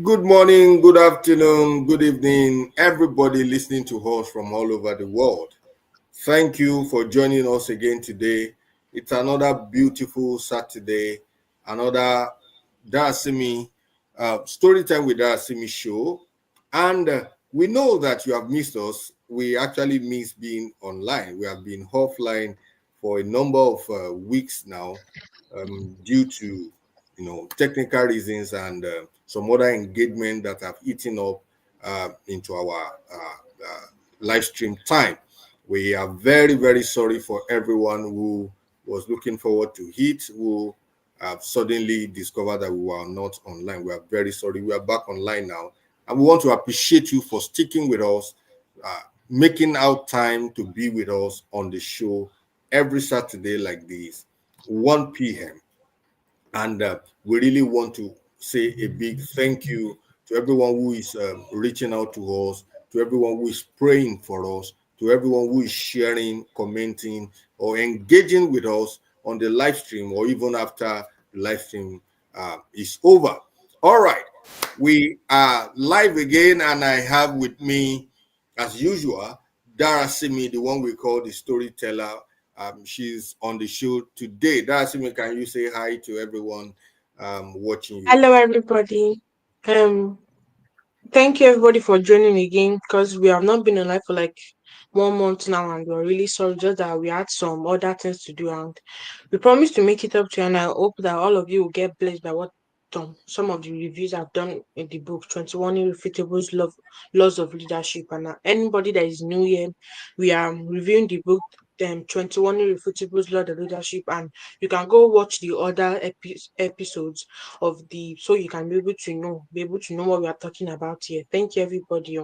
Good morning, good afternoon, good evening, everybody listening to us from all over the world. Thank you for joining us again today. It's another beautiful Saturday, another Darasimi Storytime with Darasimi show. And we know that you have missed us. We actually miss being online. We have been offline for a number of weeks now due to technical reasons and some other engagement that have eaten up into our live stream time. We are very, very sorry for everyone who was looking forward to it, who have suddenly discovered that we were not online. We are very sorry. We are back online now. And we want to appreciate you for sticking with us, making out time to be with us on the show every Saturday like this, 1 p.m. And we really want to say a big thank you to everyone who is reaching out to us, to everyone who is praying for us, to everyone who is sharing, commenting, or engaging with us on the live stream or even after the live stream is over. All right, we are live again, and I have with me, as usual, Darasimi, the one we call the storyteller. She's on the show today. Darasimi, can you say hi to everyone watching you? Hello, everybody. Um, Thank you everybody for joining again because we have not been alive for like 1 month now, and we're really sorry. Just that we had some other things to do, and we promise to make it up to you. And I hope that all of you will get blessed by what some of the reviews I've done in the book 21 Irrefutable Laws of Leadership. And anybody that is new here, we are reviewing the book 21 Irrefutable Laws of Leadership, and you can go watch the other episodes of the so you can be able to know what we are talking about here. Thank you, everybody.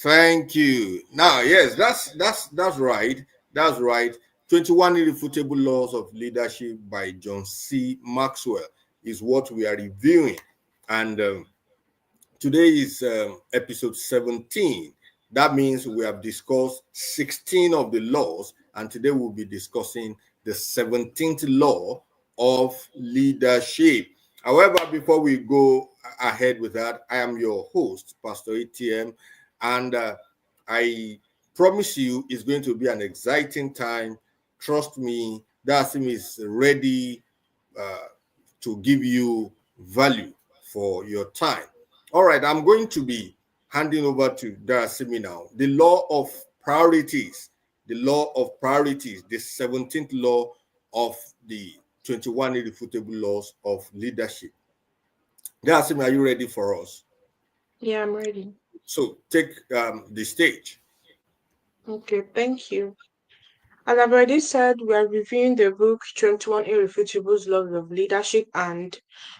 Thank you. Now, yes, that's right. That's right. 21 Irrefutable Laws of Leadership by John C. Maxwell is what we are reviewing. And today is episode 17. That means we have discussed 16 of the laws, and today we'll be discussing the 17th law of leadership. However, before we go ahead with that, I am your host, Pastor ATM, and I promise you it's going to be an exciting time. Trust me, Dasim is ready uh, to give you value for your time. All right, I'm going to be handing over to Darasimi now. The law of priorities, the law of priorities, the 17th law of the 21 irrefutable laws of leadership. Darasimi, are you ready for us? Yeah, I'm ready. So take the stage. Okay, thank you. As I've already said, we are reviewing the book 21 Irrefutable Laws of Leadership, and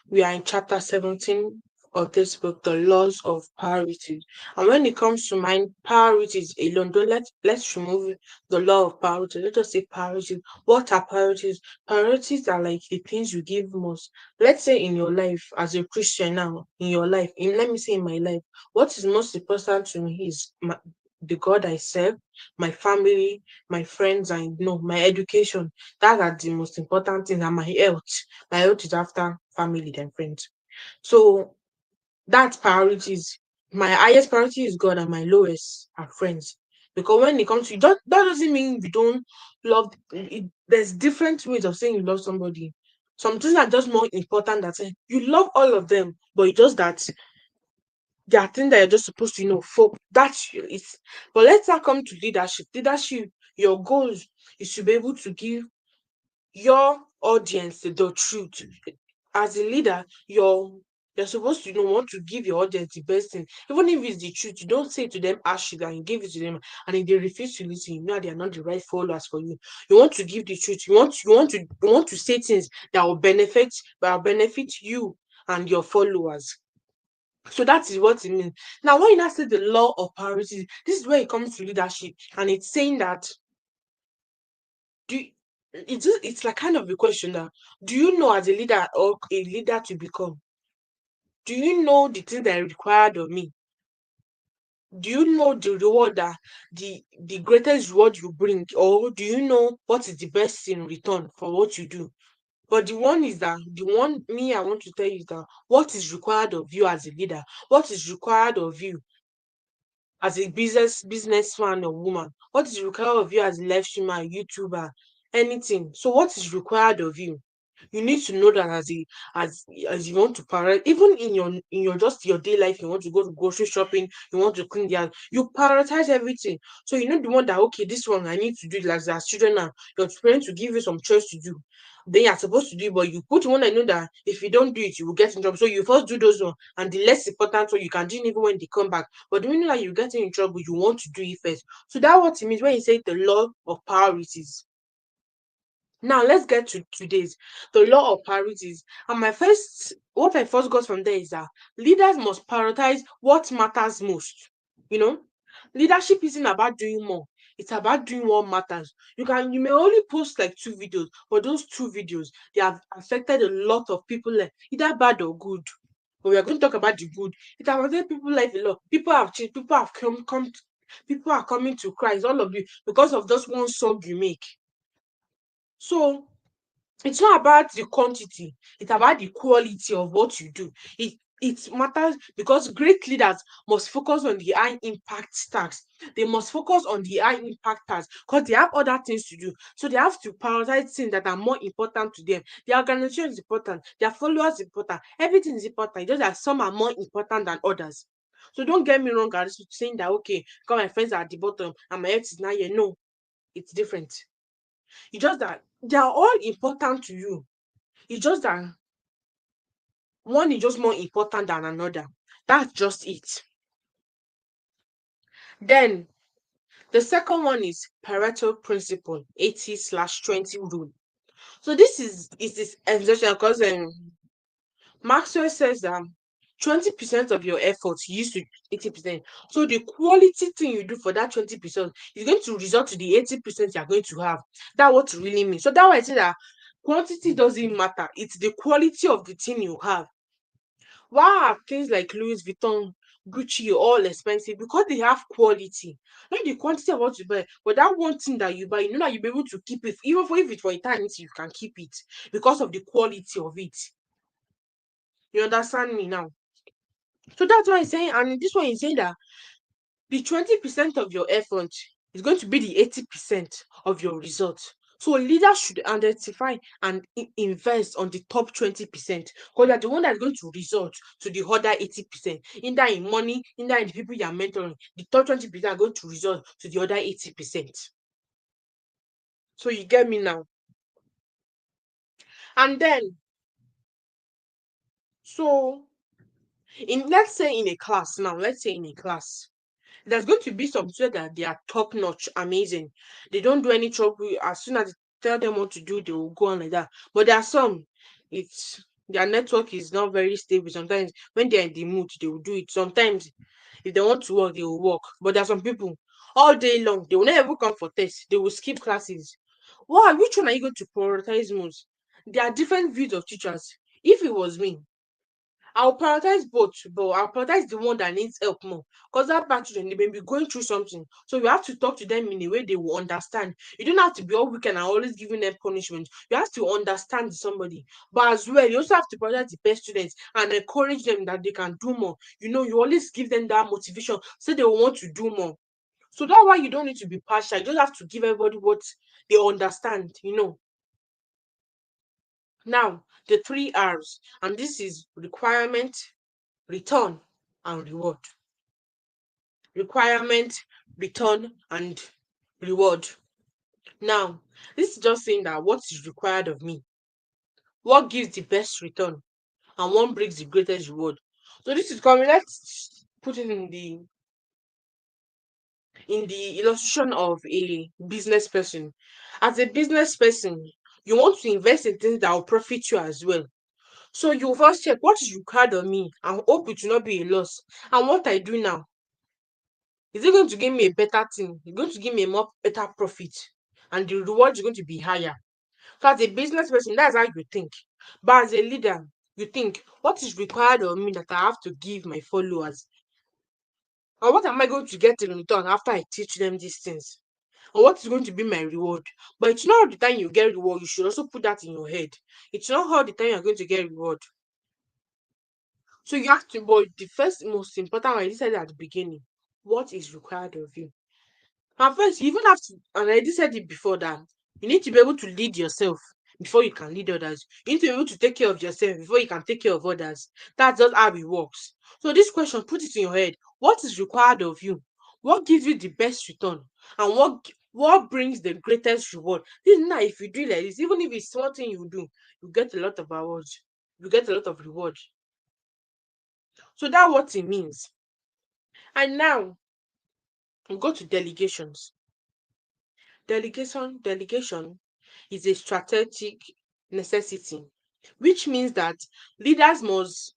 we are in chapter 17 of this book, the laws of priorities. And when it comes to mind, priorities alone, don't let's remove the law of priorities. Let us say priorities. What are priorities? Priorities are like the things you give most. Let's say in your life, as a Christian now, in your life, let me say in my life, what is most important to me is the God I serve, my family, my friends, and my education. That are the most important things, and my health. My health is after family and friends. So that's priorities. My highest priority is God, and my lowest are friends. Because when it comes to that doesn't mean you don't love it. There's different ways of saying you love somebody. Some things are just more important than saying you love all of them, but it's just that there are things that you're just supposed to, folk. That's it. But let's now come to leadership. Leadership, your goals is to be able to give your audience the truth. As a leader, you're supposed to want to give your audience the best thing, even if it's the truth. You don't say it to them harshly and you give it to them, and if they refuse to listen, you know they are not the right followers for you. You want to give the truth. You want to say things that will benefit you and your followers. So that is what it means. Now, when you now say the law of priorities, this is where it comes to leadership, and it's saying that do you- it's like kind of a question that do you know as a leader or a leader to become? Do you know the things that are required of me? Do you know the reward that the greatest reward you bring, or do you know what is the best in return for what you do? But the one is that the one me I want to tell you is that what is required of you as a leader, what is required of you as a businessman or woman, what is required of you as a live streamer, YouTuber, anything. So what is required of you? You need to know that as you want to prioritize, even in your just your day life, you want to go to grocery shopping, you want to clean the house, you prioritize everything. So you know the one that okay, this one I need to do it, like as children now, your parents to give you some chores to do. Then you're supposed to do it, but you put one I know that if you don't do it, you will get in trouble. So you first do those one, and the less important one you can do it even when they come back. But when you know that you're getting in trouble, you want to do it first. So that's what it means when you say the law of priorities. Now let's get to today's the law of priorities. And what I first got from there is that leaders must prioritize what matters most. You know, leadership isn't about doing more; it's about doing what matters. You may only post like 2 videos, but those 2 videos they have affected a lot of people, like, either bad or good. But we are going to talk about the good. It has affected people life a lot. People have changed. People have people are coming to Christ. All of you because of just one song you make. So it's not about the quantity, it's about the quality of what you do. It matters because great leaders must focus on the high impact tasks. They must focus on the high impact tasks because they have other things to do. So they have to prioritize things that are more important to them. Their organization is important, their followers is important, everything is important. It's just that some are more important than others. So don't get me wrong, guys, saying that okay, because my friends are at the bottom and my head is now here. No, it's different. It's just that they are all important to you. It's just that one is just more important than another. That's just it. Then the second one is Pareto principle, 80/20 rule. So this is this essential because Maxwell says that 20% of your efforts used to 80%. So the quality thing you do for that 20% is going to result to the 80% you're going to have. That's what it really means. So that's why I say that quantity doesn't matter. It's the quality of the thing you have. Why are things like Louis Vuitton, Gucci all expensive? Because they have quality. Not the quantity of what you buy, but that one thing that you buy, you know that you'll be able to keep it. Even for if it's for eternity, you can keep it because of the quality of it. You understand me now? So that's why I'm saying, and this one is saying that the 20% of your effort is going to be the 80% of your results. So leaders should identify and invest on the top 20% because they're the one that's going to result to the other 80%. Either in money, either in the people you're mentoring, the top 20% are going to result to the other 80%. So you get me now. And then, so in let's say in a class now, let's say in a class, there's going to be some students that they are top notch, amazing. They don't do any trouble. As soon as you tell them what to do, they will go on like that. But there are some, it's their network is not very stable. Sometimes when they're in the mood, they will do it. Sometimes if they want to work, they will work. But there are some people all day long, they will never even come for tests. They will skip classes. Why? Which one are you going to prioritize most? There are different views of teachers. If it was me, I'll prioritize both, but I'll prioritize the one that needs help more. Because that bad children, they may be going through something. So you have to talk to them in a way they will understand. You don't have to be all weekend and always giving them punishment. You have to understand somebody. But as well, you also have to prioritize the best students and encourage them that they can do more. You know, you always give them that motivation so they will want to do more. So that's why you don't need to be partial. You just have to give everybody what they understand, you know. Now, the 3 R's, and this is requirement, return, and reward. Requirement, return, and reward. Now, this is just saying that what is required of me, what gives the best return, and what brings the greatest reward. So this is coming. Let's put it in the illustration of a business person. As a business person, you want to invest in things that will profit you as well. So you first check what is required of me and hope it will not be a loss. And what I do now, is it going to give me a better thing? It's going to give me a more better profit, and the reward is going to be higher. So as a business person, that's how you think. But as a leader, you think, what is required of me that I have to give my followers? And what am I going to get in return after I teach them these things? and what is going to be my reward. But it's not all the time you get reward. You should also put that in your head. It's not all the time you're going to get reward. So you have to, but the first most important one, I said at the beginning, what is required of you. And first, you even have to, and I already said it before, that you need to be able to lead yourself before you can lead others. You need to be able to take care of yourself before you can take care of others. That's just how it works. So this question, put it in your head. What is required of you? What gives you the best return? And what brings the greatest reward? This is not, if you do it like this, even if it's small thing you do, you get a lot of awards. You get a lot of reward. So that's what it means. And now we go to delegations. Delegation is a strategic necessity, which means that leaders must,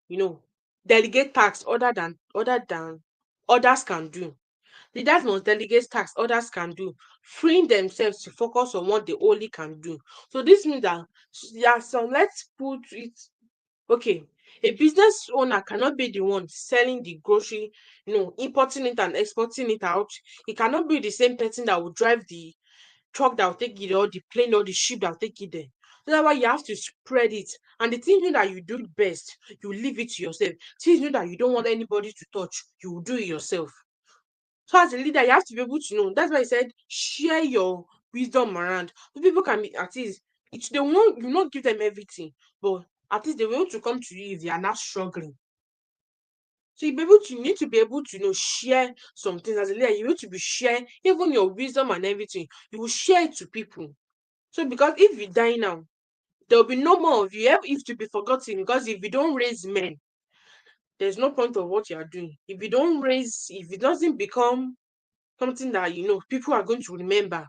delegate tasks other than others can do. Leaders must delegate tasks others can do, freeing themselves to focus on what they only can do. So this means that there are some, let's put it, okay, a business owner cannot be the one selling the grocery, importing it and exporting it out. It cannot be the same person that will drive the truck that will take it, or the plane or the ship that will take it there. So that's why you have to spread it. And the thing you know that you do it best, you leave it to yourself. Things you know that you don't want anybody to touch, you will do it yourself. So as a leader, you have to be able to know. That's why I said share your wisdom around. So people can be at least, it's, they won't, you not give them everything, but at least they will to come to you if they are not struggling. So you need to be able to share some things as a leader. You need to be sharing even your wisdom and everything. You will share it to people. So because if you die now, there will be no more of you. If to be forgotten, because if you don't raise men, there's no point of what you are doing. If it doesn't become something that people are going to remember.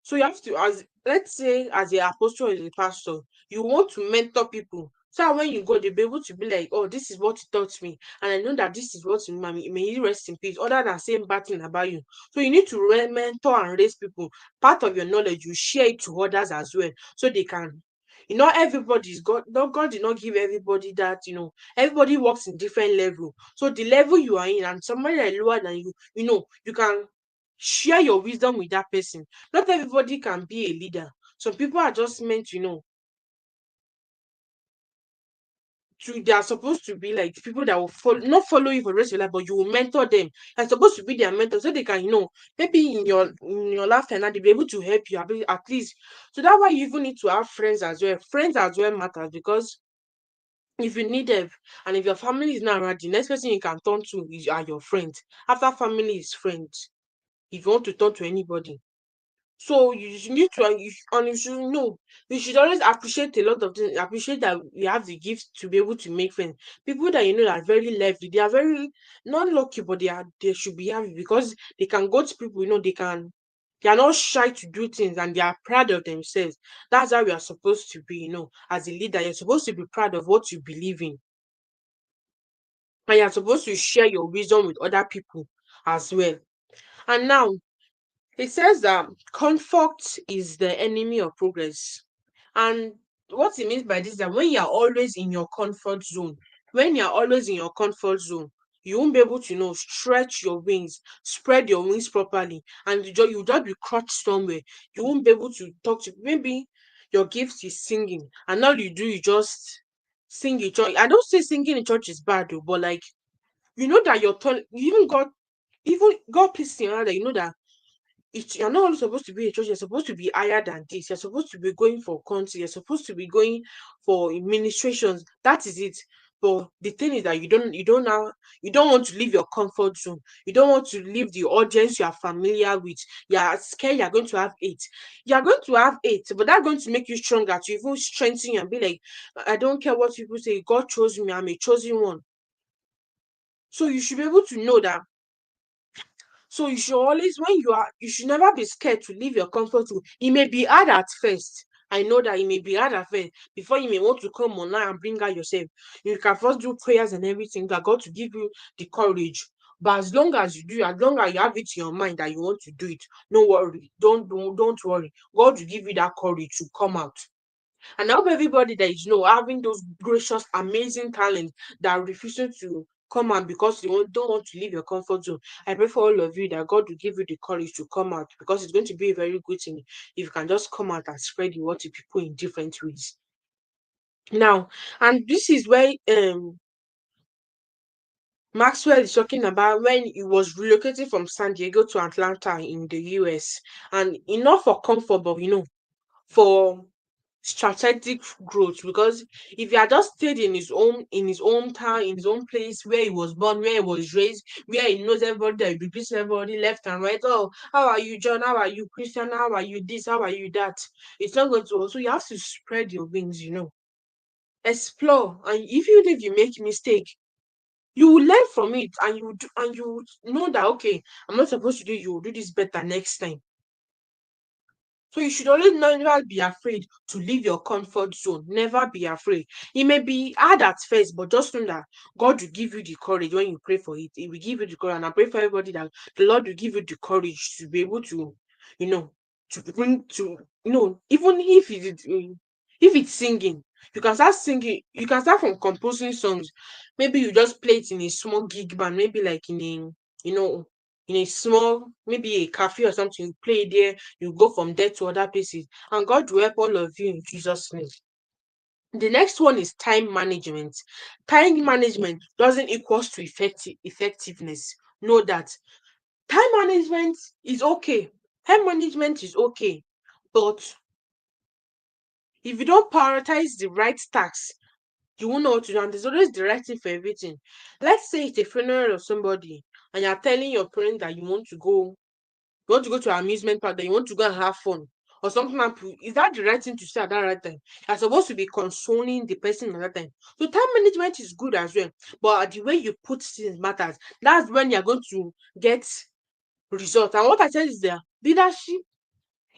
So you have to, as let's say, as a apostle or a pastor, you want to mentor people. So that when you go, they'll be able to be like, oh, this is what he taught me. And I know that this is what may he rest in peace, other than saying bad thing about you. So you need to mentor and raise people. Part of your knowledge, you share it to others as well. So they can, everybody's God. No, God did not give everybody that, everybody works in different level. So the level you are in and somebody that is lower than you, you can share your wisdom with that person. Not everybody can be a leader. Some people are just meant, they are supposed to be like people that will follow, not follow you for the rest of your life, but you will mentor them. You're supposed to be their mentor so they can, maybe in your lifetime now they'll be able to help you at least. So that's why you even need to have friends as well. Friends as well matters, because if you need help and if your family is not around, the next person you can turn to are your friends. After family is friends. If you want to talk to anybody. So you should need to, and you should know, you should always appreciate a lot of things. Appreciate that you have the gift to be able to make friends. People that you know that are very lively, they are very not lucky, but they should be happy because they can go to people. They are not shy to do things and they are proud of themselves. That's how we are supposed to be. As a leader, you're supposed to be proud of what you believe in, and you're supposed to share your wisdom with other people as well. And now it says that comfort is the enemy of progress. And what it means by this is that when you're always in your comfort zone, when you're always in your comfort zone, you won't be able to stretch your wings, spread your wings properly, and you just be crouched somewhere. You won't be able to talk to, maybe your gift is singing, and all you do is just sing in church. I don't say singing in church is bad though, but like you know that your turn, even God please sing that you know that you're not only supposed to be a church, you're supposed to be higher than this. You're supposed to be going for council, you're supposed to be going for administrations. That is it. But the thing is that you don't want to leave your comfort zone. You don't want to leave the audience you are familiar with. You are scared you're going to have eight. You're going to have eight, but that's going to make you stronger to even strengthen you and be like, I don't care what people say, God chose me, I'm a chosen one. So you should be able to know that. So you should always, when you should never be scared to leave your comfort zone. It may be hard at first. I know that it may be hard at first before you may want to come online and bring out yourself. You can first do prayers and everything that God to give you the courage. But as long as you do, as long as you have it in your mind that you want to do it, no worry. Don't worry. God will give you that courage to come out. And I hope everybody that is having those gracious, amazing talents that are refusing to come out because you don't want to leave your comfort zone. I pray for all of you that God will give you the courage to come out, because it's going to be a very good thing if you can just come out and spread the word to people in different ways. Now, and this is where Maxwell is talking about when he was relocating from San Diego to Atlanta in the US, and not for comfort, but for strategic growth. Because if he had just stayed in his hometown, in his own place where he was born, where he was raised, where he knows everybody, that he repeats everybody left and right. Oh, how are you, John? How are you, Christian? How are you this? How are you that? It's not going to. So you have to spread your wings. Explore, and if you make mistake, you will learn from it, and you know that, okay, I'm not supposed to do. You will do this better next time. So you should always never be afraid to leave your comfort zone. Never be afraid. It may be hard at first, but just know that God will give you the courage when you pray for it. He will give you the courage. And I pray for everybody that the Lord will give you the courage to be able to, you know, to bring to, even if it's singing, you can start singing. You can start from composing songs. Maybe you just play it in a small gig band, maybe like you know, in a small, maybe a cafe or something. You play there, you go from there to other places, and God will help all of you in Jesus' name. The next one is time management. Time management doesn't equals to effectiveness. Know that time management is okay. Time management is okay, but if you don't prioritize the right tasks, you won't know what to do. And there's always the right thing for everything. Let's say it's a funeral of somebody, and you're telling your parents that you want to go to an amusement park, that you want to go and have fun or something happen. Is that the right thing to say at that right time? You're supposed to be consoling the person at that time. So time management is good as well, but the way you put things matters. That's when you're going to get results. And what I said is there, leadership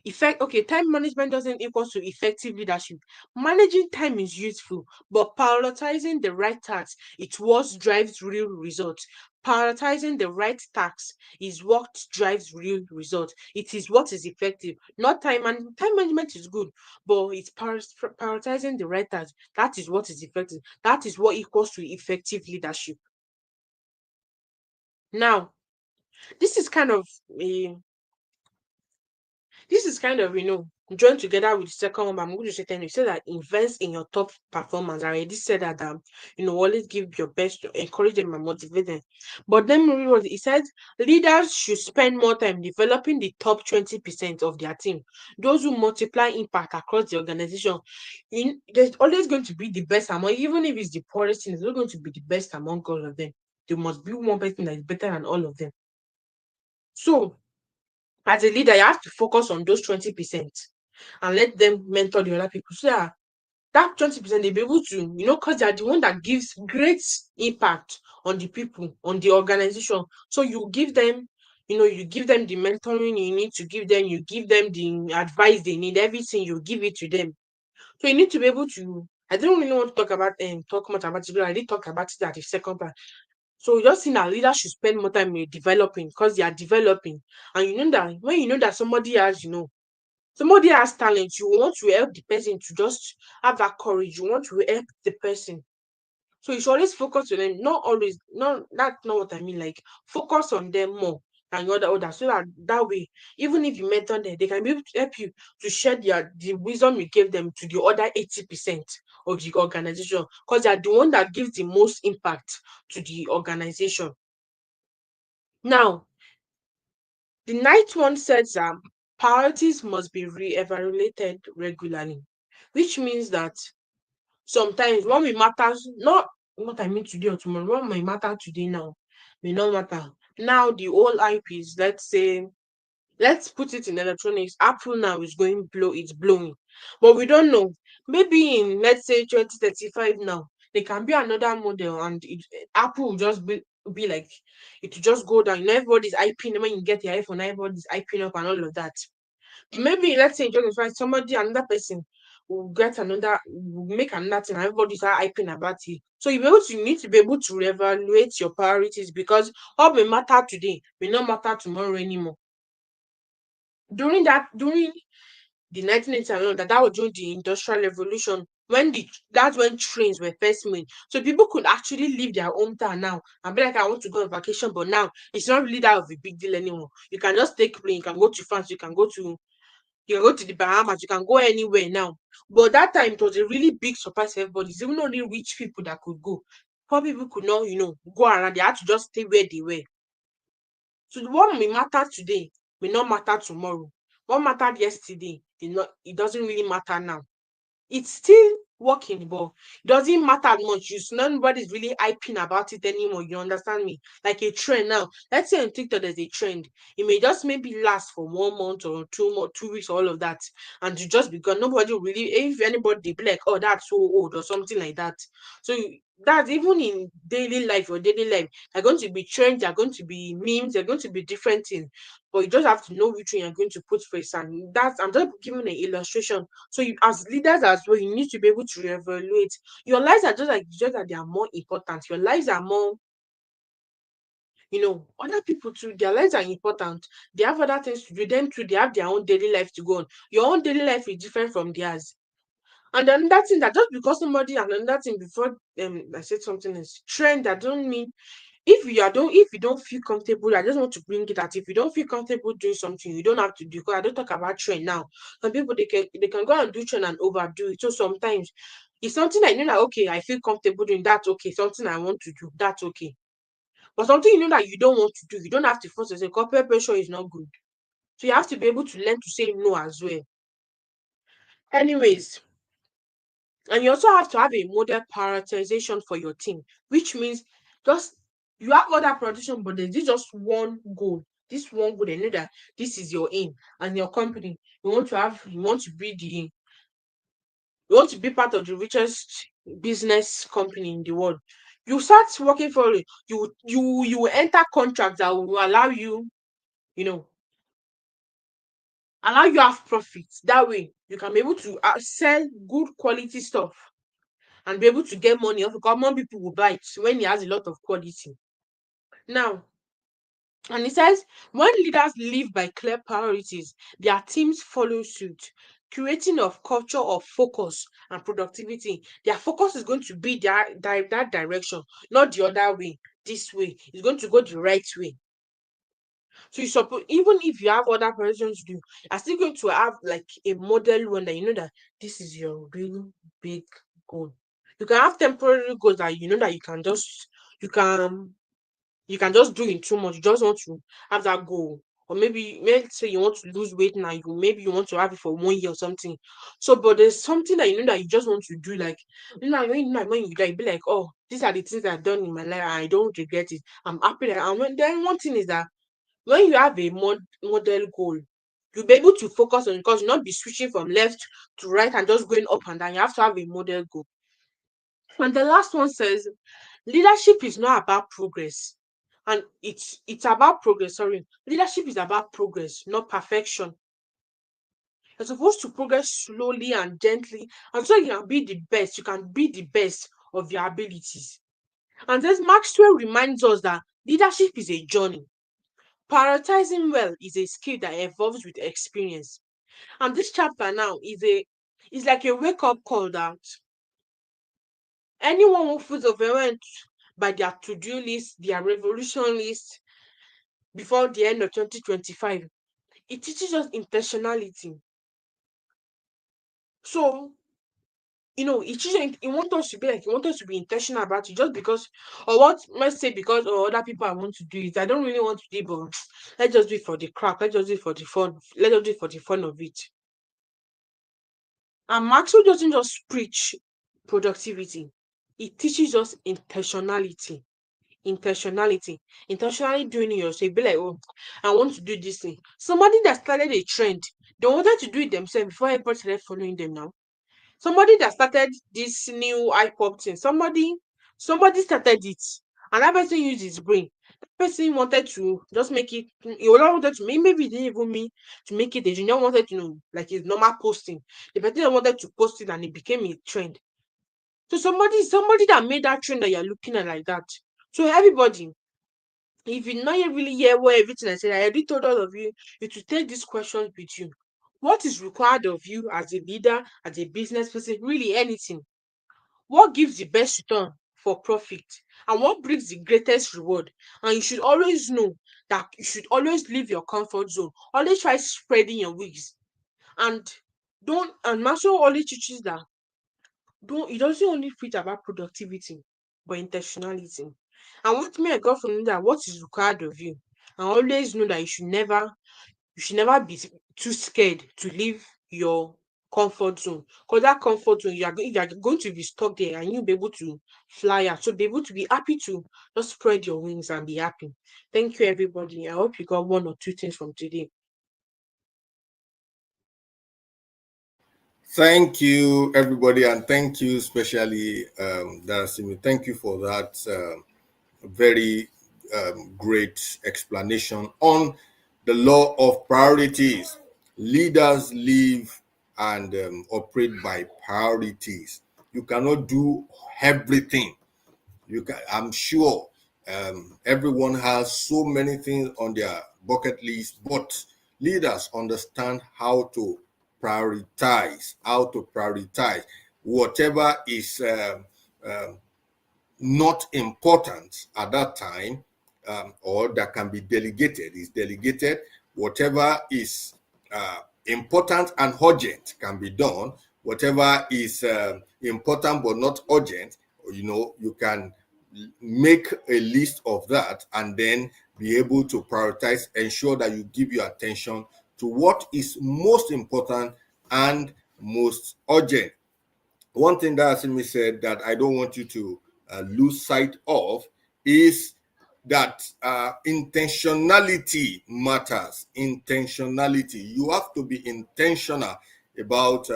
effect. Okay, time management doesn't equal to effective leadership. Managing time is useful, but prioritizing the right tasks, it's what drives real results. Prioritizing the right tasks is what drives real results. It is what is effective, not time management is good, but it's prioritizing the right tasks. That is what is effective. That is what equals to effective leadership. Now, this is kind of a this is kind of, joined together with the second one. But I'm going to say, you say that invest in your top performance. I already said that, always give your best to encourage them and motivate them. But then what he said, leaders should spend more time developing the top 20% of their team, those who multiply impact across the organization. There's always going to be the best among, even if it's the poorest thing, it's not going to be the best among all of them. There must be one person that is better than all of them. So, as a leader, you have to focus on those 20% and let them mentor the other people. So that 20% they'll be able to, because they're the one that gives great impact on the people, on the organization. So you give them the mentoring you need to give them, you give them the advice they need, everything, you give it to them. So you need to be able to. I don't really want to talk much about it, but I did talk about it at the second part. So you just see that leaders should spend more time in developing, because they are developing. And you know that when you know that somebody has talent, you want to help the person to just have that courage. You want to help the person. So you should always focus on them. Not always, no, that's not what I mean. Like, focus on them more than your other, so that way, even if you mentor them, they can be able to help you to share the wisdom you gave them to the other 80% of the organization, because they are the one that gives the most impact to the organization. Now, the ninth one says that priorities must be re-evaluated regularly, which means that sometimes what may matter, not what I mean today or tomorrow, what may matter today now may not matter. Now the whole IPs, let's say, let's put it in electronics. Apple now is it's blowing. But we don't know. Maybe in, let's say, 2035 now, there can be another model, and Apple will just be like, it will just go down. Everybody's IPing when you get your iPhone, everybody's IPing up and all of that. Maybe let's say in 2025, another person will make another thing, and everybody start hyping about it. So you need to be able to reevaluate your priorities, because what may matter today may not matter tomorrow anymore. During the 1980s, that was during the Industrial Revolution. That's when trains were first made. So people could actually leave their hometown now and be like, I want to go on vacation, but now it's not really that of a big deal anymore. You can just take plane, you can go to France, you can go to the Bahamas, you can go anywhere now. But that time it was a really big surprise for everybody. It's even only rich people that could go. Poor people could not, go around. They had to just stay where they were. So the what may matter today may not matter tomorrow. What mattered yesterday, it doesn't really matter now. It's still working, but it doesn't matter much. Nobody's really hyping about it anymore. You understand me? Like a trend now. Let's say on TikTok there's a trend. It may just maybe last for 1 month or 2 weeks, all of that, and you just because nobody will really. If anybody they be like, oh, that's so old or something like that. So that's even in daily life or daily life. They're going to be trends. They're going to be memes. They're going to be different things. But you just have to know which one you're going to put first. And that's I'm just giving an illustration. So you, as leaders as well, you need to be able to evaluate. Your lives are just that they are more important. Your lives are more, other people too, their lives are important. They have other things to do. Them too, they have their own daily life to go on. Your own daily life is different from theirs. And then that thing that just because somebody and another thing before I said something is trend that don't mean if you don't feel comfortable, I just want to bring it that if you don't feel comfortable doing something, you don't have to do. Because I don't talk about trend now. Some people they can go and do trend and overdo it. So sometimes it's something that that okay, I feel comfortable doing that. Okay, something I want to do, that's okay. But something that you don't want to do, you don't have to force yourself. Corporate pressure is not good. So you have to be able to learn to say no as well. Anyways, and you also have to have a model prioritization for your team, which means just you have other prioritization, but there's just one goal. This one goal, they know that this is your aim and your company. You want to be part of the richest business company in the world. You start working for it. You will enter contracts that will you know, allow you have profits. That way, you can be able to sell good quality stuff and be able to get money off because more people will buy it when it has a lot of quality. Now, and it says when leaders live by clear priorities, their teams follow suit, creating of culture of focus and productivity. Their focus is going to be that direction, not the other way. This way it's going to go the right way. So you suppose even if you have other priorities to do, you're still going to have like a model one that you know that this is your really big goal. You can have temporary goals that you know that you can you can just do in 2 months. You just want to have that goal. Or maybe let's say you want to lose weight now, maybe you want to have it for 1 year or something. So but there's something that you know that you just want to do, like when you die, you be like, oh, these are the things I've done in my life and I don't regret it. I'm happy that then one thing is that when you have a model goal, you'll be able to focus on it because you'll not be switching from left to right and just going up and down. You have to have a model goal. And the last one says leadership is not about progress. And it's about progress. Sorry. Leadership is about progress, not perfection. You're supposed to progress slowly and gently until you can be the best. You can be the best of your abilities. And this Maxwell reminds us that leadership is a journey. Prioritizing well is a skill that evolves with experience. And this chapter now is like a wake-up call that anyone who feels overwhelmed by their to-do list, their revolution list before the end of 2025, it teaches us intentionality. So, it want us to be intentional about it just because, or what, let's say because, or other people I want to do it. I don't really want to do it, but let's just do it for the crack. Let's just do it for the fun. Let's just do it for the fun of it. And Maxwell doesn't just preach productivity. It teaches us intentionality. Intentionally doing it yourself. Be like, oh, I want to do this thing. Somebody that started a trend, they wanted to do it themselves before everybody started following them now. Somebody that started this new iPop thing, somebody started it, and that person used his brain. That person wanted to just make it. He wanted to maybe he didn't even mean to make it. They just wanted to know like his normal posting. The person wanted to post it, and it became a trend. So somebody that made that trend that you're looking at like that. So everybody, if you not really hear what everything I said, I already told all of you, you to take these questions with you. what is required of you as a leader, as a business person, really anything. What gives the best return for profit and what brings the greatest reward. And you should always know that you should always leave your comfort zone. Always try spreading your wings. And don't and Marshall always teaches that don't it doesn't only preach about productivity but intentionality. And what me I got from that, what is required of you. And always know that you should never be too scared to leave your comfort zone. Because that comfort zone, you are going to be stuck there and you'll be able to fly out. So be able to be happy to just spread your wings and be happy. Thank you, everybody. I hope you got one or two things from today. Thank you, everybody, and thank you, especially Darasimi. Thank you for that very great explanation on the law of priorities. Leaders live and operate by priorities. You cannot do everything. You can. I'm sure everyone has so many things on their bucket list, but leaders understand how to prioritize whatever is not important at that time, or that can be delegated is delegated. Whatever is important and urgent can be done. Whatever is important but not urgent, you can make a list of that and then be able to prioritize, ensure that you give your attention to what is most important and most urgent. One thing that Asimi said that I don't want you to lose sight of is that intentionality matters. Intentionality. You have to be intentional about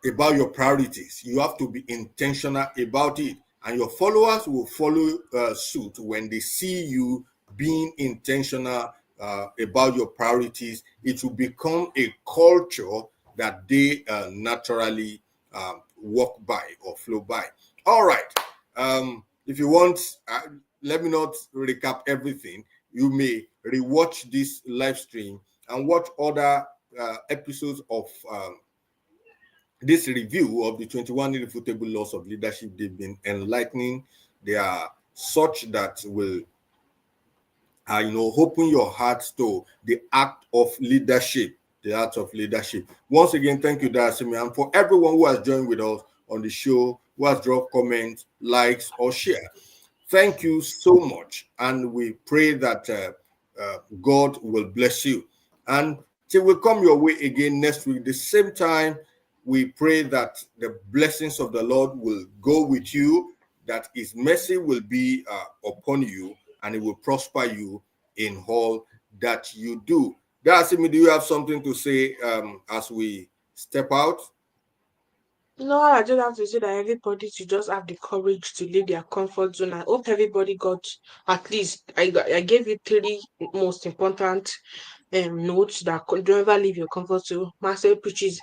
your priorities. You have to be intentional about it, and your followers will follow suit when they see you being intentional about your priorities. It will become a culture that they naturally walk by or flow by. All right. If you want, let me not recap everything. You may rewatch this live stream and watch other episodes of this review of the 21 irrefutable laws of leadership. They've been enlightening. They are such that will open your heart to the act of leadership. The art of leadership. Once again, thank you, Darasimi, and for everyone who has joined with us on the show, who has dropped comments, likes, or share. Thank you so much, and we pray that God will bless you. And till we come your way again next week, the same time, we pray that the blessings of the Lord will go with you, that His mercy will be upon you, and it will prosper you in all that you do. Darasimi, do you have something to say as we step out? No, I just have to say that everybody should just have the courage to leave their comfort zone. I hope everybody got at least I gave you three most important notes that don't ever leave your comfort zone. Marcel preaches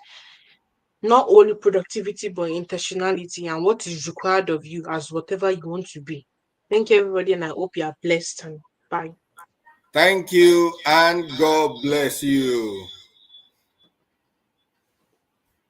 not only productivity but intentionality and what is required of you as whatever you want to be. Thank you, everybody, and I hope you are blessed. And bye. Thank you, and God bless you.